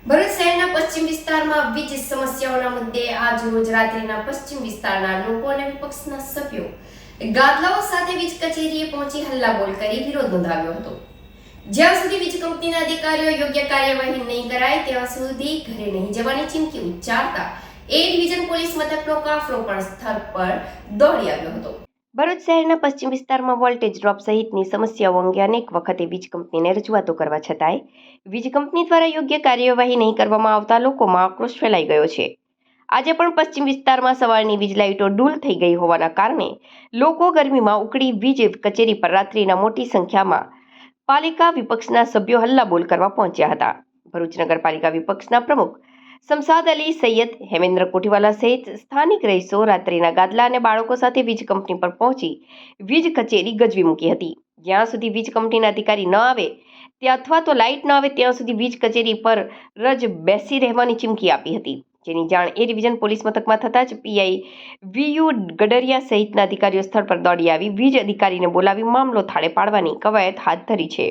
ભરૂચ શહેરના પશ્ચિમ વિસ્તારમાં વીજ સમસ્યાઓના મુદ્દે આજ રોજ રાત્રિના પશ્ચિમ વિસ્તારના લોકો અને વિપક્ષના સભ્યો ગાદલાઓ સાથે વીજ કચેરીએ પહોંચી હલ્લાબોલ કરી વિરોધ નોંધાવ્યો હતો। જ્યાં સુધી વીજ કંપનીના અધિકારીઓ યોગ્ય કાર્યવાહી નહીં કરાય ત્યાં સુધી ઘરે નહીં જવાની ચીમકી ઉચ્ચારતા એ ડિવિઝન પોલીસ મથકનો કાફલો પણ સ્થળ પર દોડી આવ્યો હતો। ભરૂચ શહેરના પશ્ચિમ વિસ્તારમાં વોલ્ટેજ ડ્રોપ સહિતની સમસ્યાઓ અંગે અનેક વખતે વીજ કંપનીને રજૂઆતો કરવા છતાંય વીજ કંપની દ્વારા યોગ્ય કાર્યવાહી નહીં કરવામાં આવતા લોકોમાં આક્રોશ ફેલાઈ ગયો છે। આજે પણ પશ્ચિમ વિસ્તારમાં સવારની વીજ લાઇટો ડૂલ થઈ ગઈ હોવાના કારણે લોકો ગરમીમાં ઉકળી વીજ કચેરી પર રાત્રિના મોટી સંખ્યામાં પાલિકા વિપક્ષના સભ્યો હલ્લાબોલ કરવા પહોંચ્યા હતા। ભરૂચ નગરપાલિકા વિપક્ષના પ્રમુખ શમશાદ અલી સૈયદ, હેમેન્દ્ર કોઠીવાલા સહિત સ્થાનિક રહીશો રાત્રિના ગાદલા અને બાળકો સાથે વીજ કંપની પર પહોંચી વીજ કચેરી ગજવી મૂકી હતી। જ્યાં સુધી વીજ કંપનીના અધિકારી ન આવે અથવા તો લાઇટ ન આવે ત્યાં સુધી વીજ કચેરી પર જ બેસી રહેવાની ચીમકી આપી હતી, જેની જાણ એ ડિવિઝન પોલીસ મથકમાં થતાં જ પીઆઈ વીયુ ગડરિયા સહિતના અધિકારીઓ સ્થળ પર દોડી આવી વીજ અધિકારીને બોલાવી મામલો થાળે પાડવાની કવાયત હાથ ધરી છે।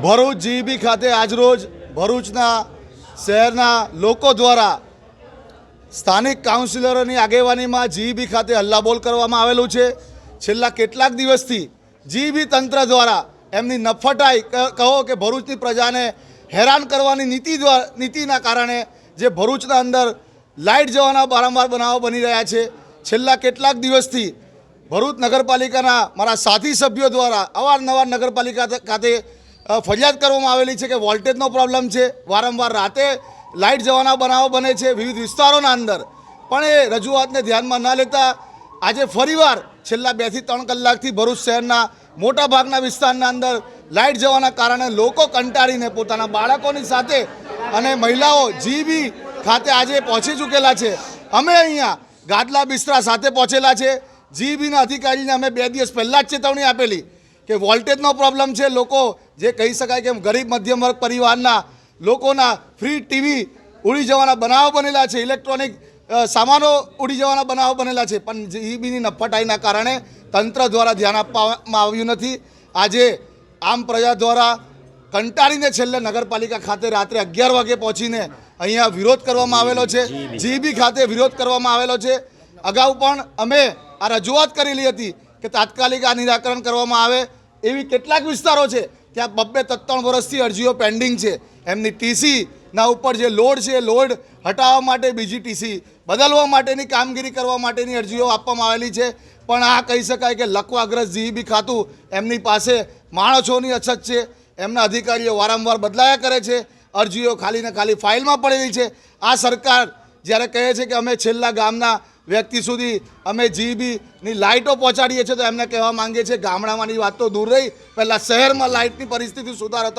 ભરૂચ જીઈબી ખાતે આજરોજ ભરૂચના શહેરના લોકો દ્વારા સ્થાનિક કાઉન્સિલરોની આગેવાનીમાં જીઈબી ખાતે હલ્લાબોલ કરવામાં આવેલું છે। છેલ્લા કેટલાક દિવસથી જીઈબી તંત્ર દ્વારા એમની નફટાઈ કહો કે ભરૂચની પ્રજાને હેરાન કરવાની નીતિના કારણે જે ભરૂચના અંદર લાઇટ જવાના વારંવાર બનાવો બની રહ્યા છે। છેલ્લા કેટલાક દિવસથી ભરૂચ નગરપાલિકાના મારા સાથી સભ્યો દ્વારા અવારનવાર નગરપાલિકા ખાતે ફરિયાદ કરવામાં આવેલી છે કે વોલ્ટેજનો પ્રોબ્લેમ છે, વારંવાર રાતે લાઇટ જવાના બનાવો બને છે વિવિધ વિસ્તારોના અંદર, પણ એ રજૂઆતને ધ્યાનમાં ન લેતા આજે ફરીવાર છેલ્લા 2 થી 3 કલાકથી ભરૂચ શહેરના મોટાભાગના વિસ્તારના અંદર લાઇટ જવાના કારણે લોકો કંટાળીને પોતાના બાળકોની સાથે અને મહિલાઓ જીઈબી ખાતે આજે પહોંચી ચૂકેલા છે। અમે અહીંયા ગાદલા બિસ્તરા સાથે પહોંચેલા છે। જીઈબીના અધિકારીને અમે 2 દિવસ પહેલાં જ ચેતવણી આપેલી કે વોલ્ટેજનો પ્રોબ્લેમ છે, લોકો જે કહી શકાય કે ગરીબ મધ્યમ વર્ગ પરિવારના લોકોના ફ્રી ટીવી ઉડી જવાના બનાવો બનેલા છે, ઇલેક્ટ્રોનિક સામાનો ઉડી જવાના બનાવો બનેલા છે, પણ જીઈબીની નફટાઈના કારણે તંત્ર દ્વારા ધ્યાન આપવામાં આવ્યું નથી। આજે આમ પ્રજા દ્વારા કંટાળીને છેલ્લે નગરપાલિકા ખાતે રાત્રે 11 વાગે પહોંચીને અહીંયા વિરોધ કરવામાં આવેલો છે, જીઈબી ખાતે વિરોધ કરવામાં આવેલો છે। અગાઉ પણ અમે આ રજૂઆત કરેલી હતી કે તાત્કાલિક આ નિરાકરણ કરવામાં આવે। એવી કેટલાક વિસ્તારો છે ત્યાં 2-3 વર્ષથી અરજીઓ પેન્ડિંગ છે, એમની ટીસીના ઉપર જે લોડ છે એ લોડ હટાવવા માટે બીજી ટીસી બદલવા માટેની કામગીરી કરવા માટેની અરજીઓ આપવામાં આવેલી છે, પણ આ કહી શકાય કે લકવાગ્રસ્ત જીઈબી ખાતું એમની પાસે માણસોની અછત છે, એમના અધિકારીઓ વારંવાર બદલાયા કરે છે, અરજીઓ ખાલી ને ખાલી ફાઇલમાં પડેલી છે। આ સરકાર જ્યારે કહે છે કે અમે છેલ્લા ગામના વ્યક્તિ સુધી અમે જીઈબીની લાઇટો પહોંચાડીએ છીએ, તો એમને કહેવા માંગીએ છીએ ગામડામાંની વાત તો દૂર રહી, પહેલાં શહેરમાં લાઇટની પરિસ્થિતિ સુધારો